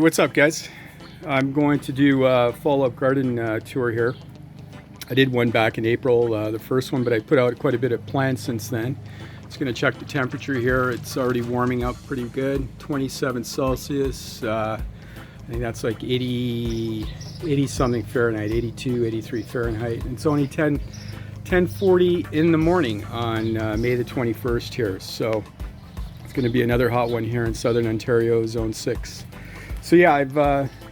what's up guys? I'm going to do a follow-up garden tour here. I did one back in April, the first one, but I put out quite a bit of plants since then. Just going to check the temperature here. It's already warming up pretty good, 27 Celsius. I think that's like 80 something Fahrenheit, 82, 83 Fahrenheit. And it's only 10:40 in the morning on May the 21st here. So it's going to be another hot one here in Southern Ontario, Zone 6. So yeah, I've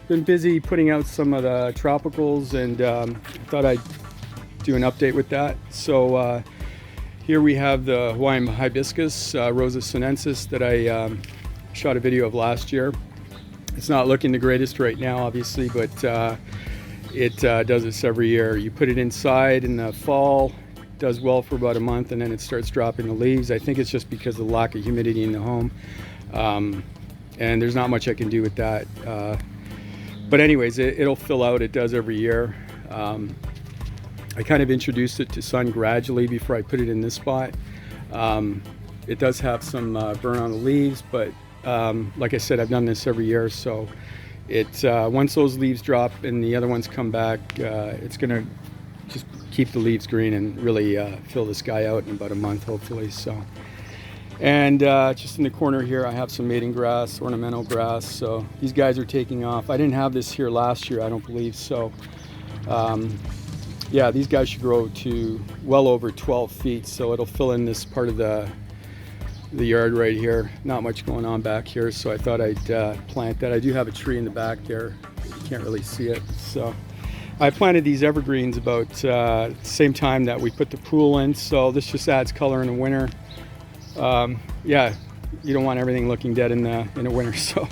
been busy putting out some of the tropicals, and I thought I'd do an update with that. So here we have the Hawaiian Hibiscus, Rosa sinensis, that I shot a video of last year. It's not looking the greatest right now, obviously, but it does this every year. You put it inside in the fall, does well for about a month, and then it starts dropping the leaves. I think it's just because of the lack of humidity in the home. And there's not much I can do with that. But anyways, it'll fill out. It does every year. I kind of introduced it to sun gradually before I put it in this spot. It does have some burn on the leaves, but like I said, I've done this every year. So once those leaves drop and the other ones come back, it's gonna just keep the leaves green and really fill this guy out in about a month, hopefully. So. And just in the corner here, I have some mating grass, ornamental grass. So these guys are taking off. I didn't have this here last year, I don't believe. So yeah, these guys should grow to well over 12 feet. So it'll fill in this part of the yard right here. Not much going on back here. So I thought I'd plant that. I do have a tree in the back there. You can't really see it. So I planted these evergreens about the same time that we put the pool in. So this just adds color in the winter. Yeah, you don't want everything looking dead in the winter, so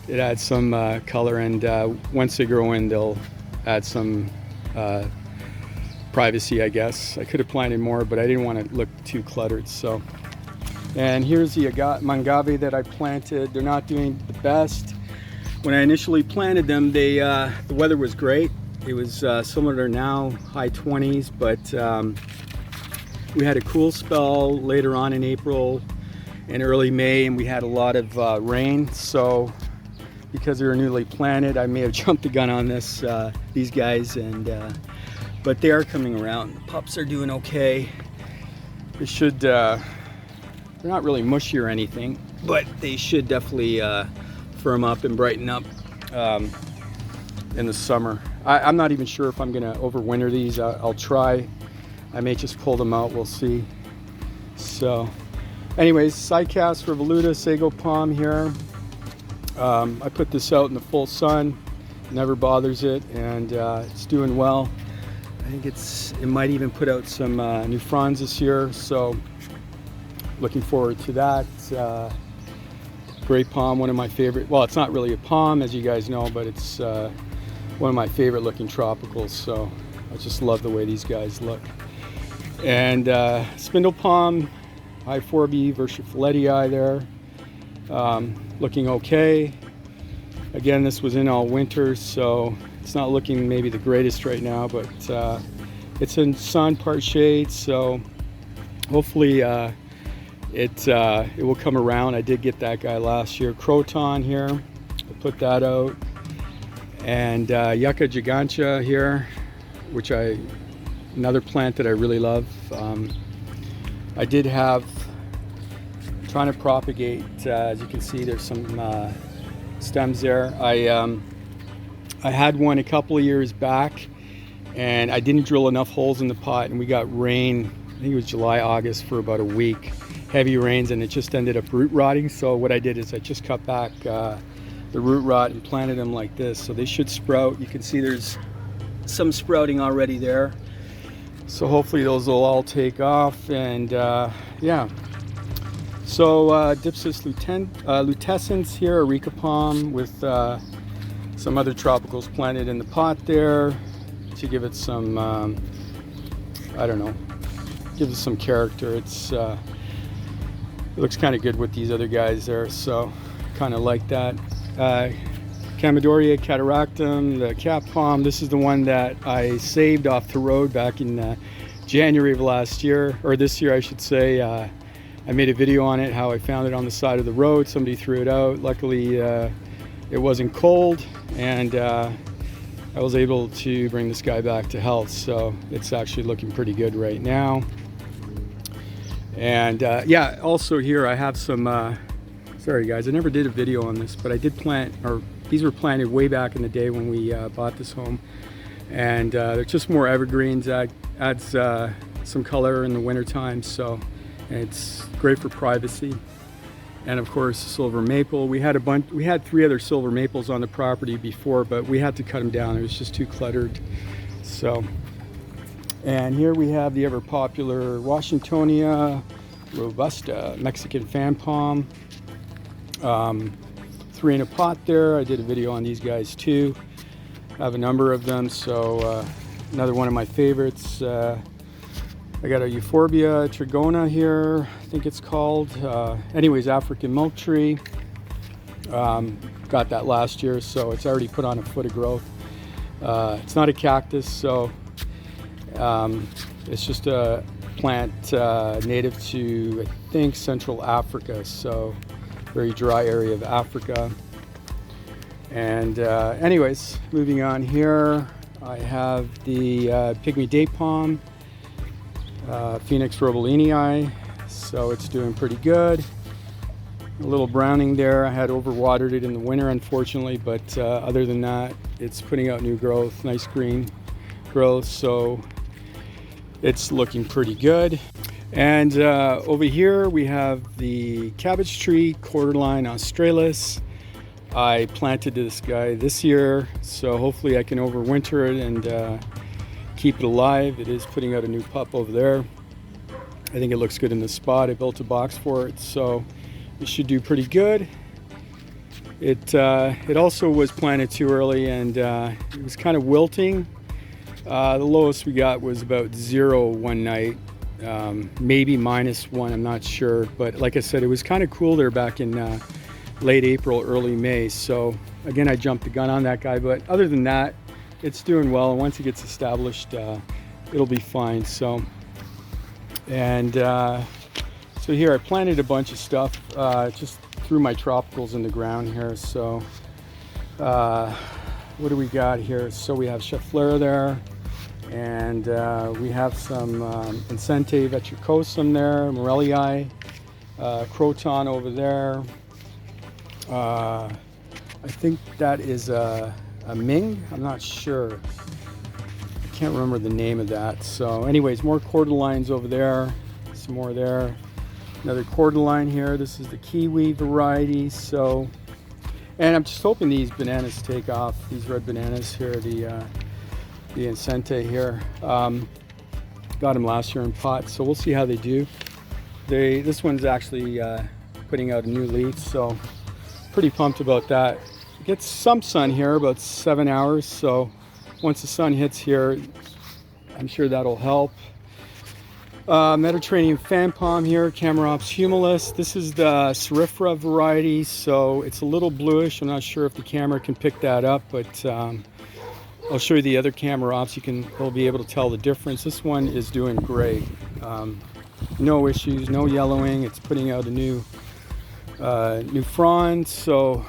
it adds some color, and once they grow in, they'll add some privacy, I guess. I could have planted more, but I didn't want to look too cluttered. So, and here's the mongavi that I planted. They're not doing the best. When I initially planted them, the weather was great. It was similar to now, high 20s, but we had a cool spell later on in April and early May, and we had a lot of rain. So because they were newly planted, I may have jumped the gun on these guys, but they are coming around. The pups are doing okay. They should, they're not really mushy or anything, but they should definitely firm up and brighten up in the summer. I'm not even sure if I'm gonna overwinter these. I'll try. I may just pull them out, we'll see. So anyways, side cast for Velouta, sago palm here. I put this out in the full sun, never bothers it, and it's doing well. I think it might even put out some new fronds this year, so looking forward to that. Great palm, one of my favorite, well, it's not really a palm as you guys know, but it's one of my favorite looking tropicals, so I just love the way these guys look. And spindle palm, I4B versicoleti there, looking okay. Again, this was in all winter, so it's not looking maybe the greatest right now, but it's in sun, part shade, so hopefully it will come around. I did get that guy last year. Croton here, I put that out. And Yucca gigantia here, which another plant that I really love. I did have, trying to propagate, as you can see there's some stems there. I had one a couple of years back, and I didn't drill enough holes in the pot, and we got rain, I think it was July, August, for about a week. Heavy rains, and it just ended up root rotting. So what I did is I just cut back the root rot and planted them like this. So they should sprout. You can see there's some sprouting already there. So hopefully those will all take off, and yeah. So Dipsis lutescens here, Eureka palm with some other tropicals planted in the pot there to give it some, I don't know, give it some character. It looks kind of good with these other guys there, so kind of like that. Camadoria, cataractum, the cap palm. This is the one that I saved off the road back in January of last year, or this year I should say. I made a video on it, how I found it on the side of the road. Somebody threw it out. Luckily it wasn't cold, and I was able to bring this guy back to health. So it's actually looking pretty good right now. And yeah, also here I have some, sorry guys, I never did a video on this, but I did plant, or these were planted way back in the day when we bought this home. And they're just more evergreens, adds some color in the wintertime, so it's great for privacy. And of course, silver maple. We had 3 other silver maples on the property before, but we had to cut them down. It was just too cluttered. So, and here we have the ever popular Washingtonia robusta Mexican fan palm. 3 in a pot there. I did a video on these guys too. I have a number of them. So another one of my favorites. I got a Euphorbia trigona here, I think it's called. Anyways, African milk tree. Got that last year, so it's already put on a foot of growth. It's not a cactus, so it's just a plant native to, I think, Central Africa, so very dry area of Africa. And anyways, moving on here, I have the Pygmy Day Palm. Phoenix Robelinii, so it's doing pretty good. A little browning there. I had overwatered it in the winter, unfortunately, but other than that, it's putting out new growth, nice green growth, so it's looking pretty good. And over here we have the Cabbage Tree, Cordyline australis. I planted this guy this year, so hopefully I can overwinter it and keep it alive. It is putting out a new pup over there. I think it looks good in the spot. I built a box for it, so it should do pretty good. It also was planted too early, and it was kind of wilting. The lowest we got was about 0 one night, maybe -1, I'm not sure. But like I said, it was kind of cool there back in late April, early May. So again, I jumped the gun on that guy, but other than that, it's doing well, and once it gets established, it'll be fine. So, and so here I planted a bunch of stuff, just threw my tropicals in the ground here. So, what do we got here? So we have Schefflera there, and we have some Incente vetricosum there, Morellii, Croton over there. I think that is a Ming, I'm not sure. I can't remember the name of that. So anyways, more cordylines over there, some more there. Another cordyline here. This is the kiwi variety. So, and I'm just hoping these bananas take off, these red bananas here, the Incente here. Got them last year in pots, so we'll see how they do. This one's actually putting out a new leaf, so pretty pumped about that. Gets some sun here, about 7 hours, so once the sun hits here, I'm sure that'll help. Mediterranean fan palm here, Camadoria humulus. This is the Cerifera variety, so it's a little bluish. I'm not sure if the camera can pick that up, but I'll show you the other Camarodias. You'll be able to tell the difference. This one is doing great. No issues, no yellowing. It's putting out a new frond, so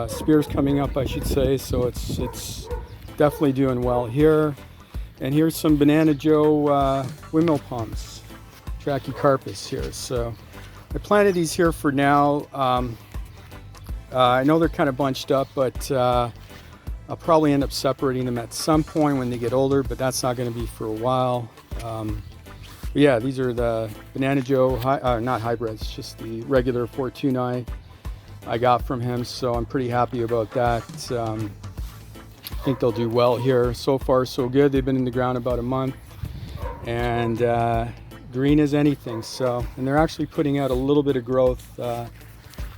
spears coming up, I should say. So it's definitely doing well here. And here's some Banana Joe windmill palms, Trachycarpus here. So I planted these here for now. I know they're kind of bunched up, but I'll probably end up separating them at some point when they get older, but that's not going to be for a while. But yeah, these are the Banana Joe, not hybrids, just the regular Fortunae I got from him, so I'm pretty happy about that. I think they'll do well here. So far so good. They've been in the ground about a month, and green as anything. So, and they're actually putting out a little bit of growth.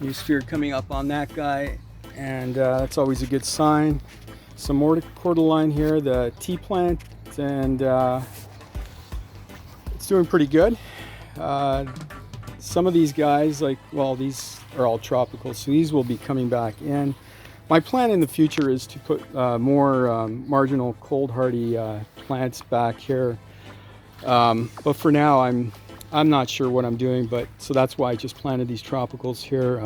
New spear coming up on that guy, and that's always a good sign. Some more cordyline here, the tea plant, and it's doing pretty good. Some of these guys, these are all tropical, so these will be coming back in. My plan in the future is to put more marginal cold hardy plants back here, but for now I'm not sure what I'm doing. But so that's why I just planted these tropicals here.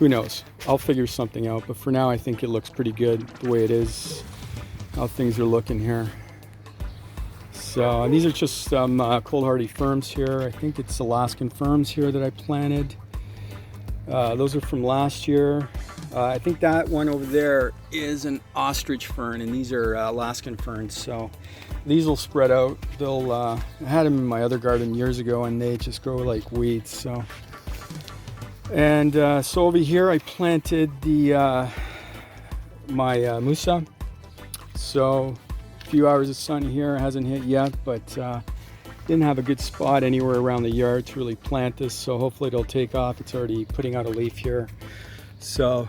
who knows? I'll figure something out, but for now I think it looks pretty good the way it is, how things are looking here. So these are just some cold hardy ferns here. I think it's Alaskan ferns here that I planted. Those are from last year. I think that one over there is an ostrich fern, and these are Alaskan ferns. So these will spread out. They'll I had them in my other garden years ago, and they just grow like weeds. So so over here I planted the my Musa. So a few hours of sun here, it hasn't hit yet, but didn't have a good spot anywhere around the yard to really plant this. So hopefully it'll take off. It's already putting out a leaf here. So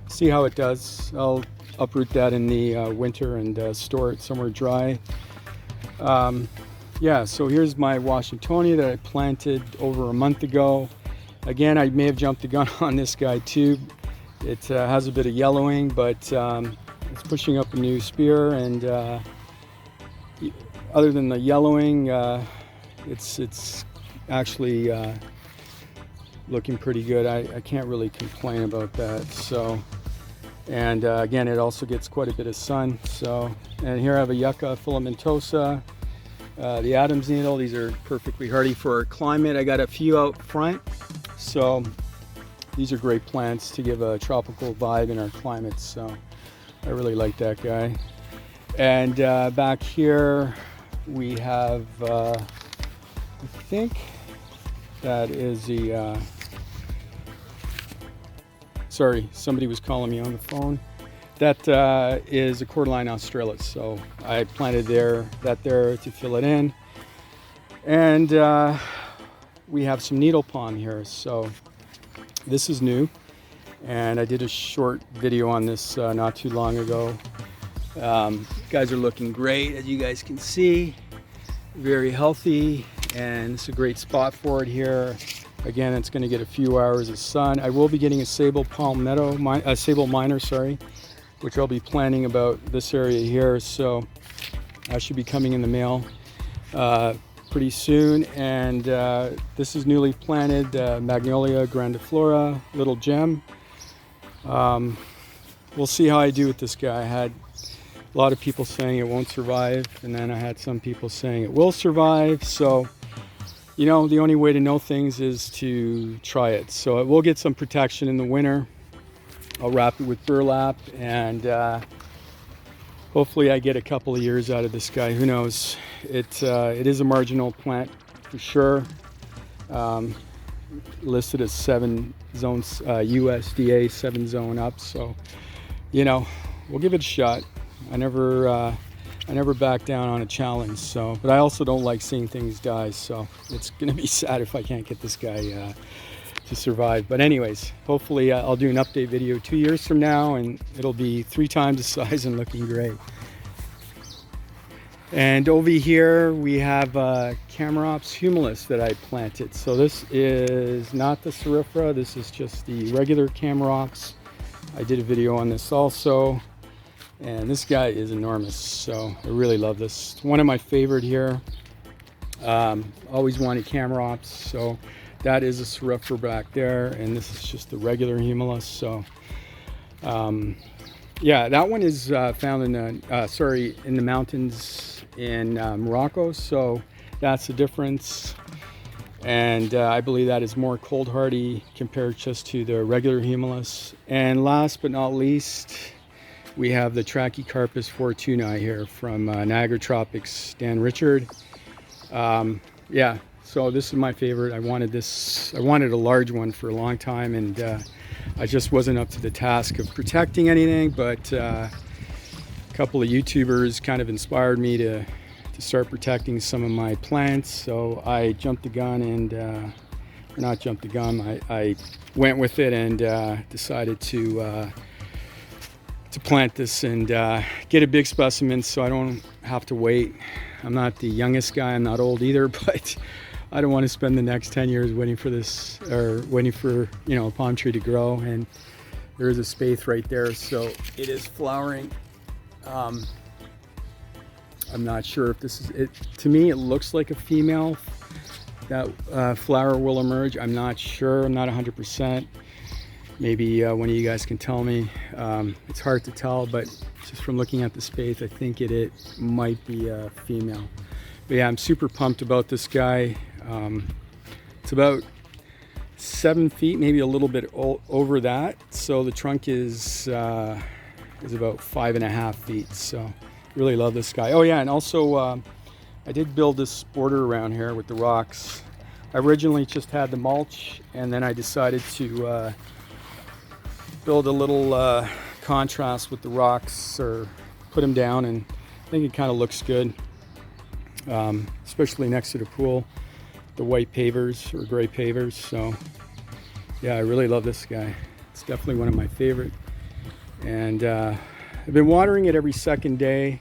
see how it does. I'll uproot that in the winter and store it somewhere dry. Yeah, so here's my Washingtonia that I planted over a month ago. Again, I may have jumped the gun on this guy too. It has a bit of yellowing, but it's pushing up a new spear, and other than the yellowing, it's actually looking pretty good. I can't really complain about that. So, and again, it also gets quite a bit of sun. So, and here I have a Yucca filamentosa, the Adam's needle. These are perfectly hardy for our climate. I got a few out front, so these are great plants to give a tropical vibe in our climate. So I really like that guy. And back here we have, I think that is the, sorry, somebody was calling me on the phone. That is a cordyline australis. So I planted that there to fill it in. And we have some needle palm here. So this is new. And I did a short video on this not too long ago. Guys are looking great, as you guys can see. Very healthy, and it's a great spot for it here. Again, it's going to get a few hours of sun. I will be getting a sable minor, sorry, which I'll be planting about this area here. So I should be coming in the mail pretty soon. And this is newly planted Magnolia grandiflora, little gem. We'll see how I do with this guy. I had a lot of people saying it won't survive, and then I had some people saying it will survive. So, you know, the only way to know things is to try it. So it will get some protection in the winter. I'll wrap it with burlap, and hopefully I get a couple of years out of this guy. Who knows? It is a marginal plant for sure. Listed as 7 zones, USDA 7 zone up. So, you know, we'll give it a shot. I never back down on a challenge. So, but I also don't like seeing things die. So it's gonna be sad if I can't get this guy to survive. But anyways, hopefully I'll do an update video 2 years from now, and it'll be 3 times the size and looking great. And over here we have Camarops humulus that I planted. So this is not the Cerifera, this is just the regular Camarops. I did a video on this also, and this guy is enormous. So I really love this. It's one of my favorite here. Always wanted Camarops. So that is a Cerifera back there, and this is just the regular humulus. So yeah, that one is found in the in the mountains in Morocco. So that's the difference, and I believe that is more cold hardy compared just to the regular humulus. And last but not least, we have the Trachycarpus fortunei here from Niagara Tropics, Dan Richard. Yeah, so this is my favorite. I wanted a large one for a long time, and I just wasn't up to the task of protecting anything, but a couple of YouTubers kind of inspired me to start protecting some of my plants. So I jumped the gun, and or not jumped the gun, I went with it and decided to plant this and get a big specimen so I don't have to wait. I'm not the youngest guy, I'm not old either, but I don't want to spend the next 10 years waiting for this, or waiting for, you know, a palm tree to grow. And there is a spathe right there, so it is flowering. I'm not sure if this is it. To me, it looks like a female. That flower will emerge. I'm not sure. I'm not 100%. Maybe one of you guys can tell me. It's hard to tell, but just from looking at the spathe, I think it might be a female. But yeah, I'm super pumped about this guy. It's about 7 feet, maybe a little bit over that. So the trunk is about 5.5 feet. So really love this guy. Oh yeah, and also I did build this border around here with the rocks. I originally just had the mulch, and then I decided to build a little contrast with the rocks, or put them down, and I think it kind of looks good, especially next to the pool, the white pavers or gray pavers. So yeah, I really love this guy. It's definitely one of my favorite, and I've been watering it every second day.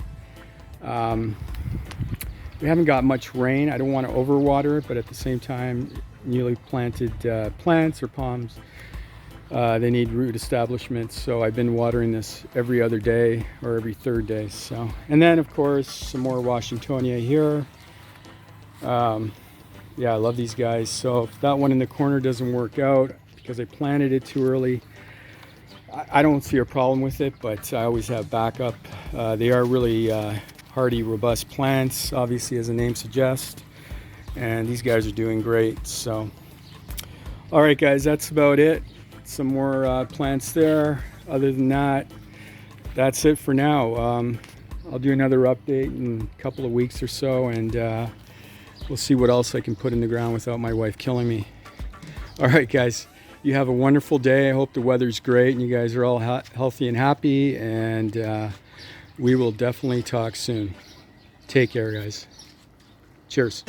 We haven't got much rain. I don't want to overwater it, but at the same time, newly planted plants or palms, they need root establishment. So I've been watering this every other day or every third day. So, and then of course some more Washingtonia here. Yeah, I love these guys. So if that one in the corner doesn't work out because I planted it too early, I don't see a problem with it, but I always have backup. They are really hardy, robust plants, obviously, as the name suggests, and these guys are doing great. So all right guys, that's about it. Some more plants there. Other than that, that's it for now. I'll do another update in a couple of weeks or so, and we'll see what else I can put in the ground without my wife killing me. All right guys, you have a wonderful day. I hope the weather's great and you guys are all healthy and happy, and we will definitely talk soon. Take care, guys. Cheers.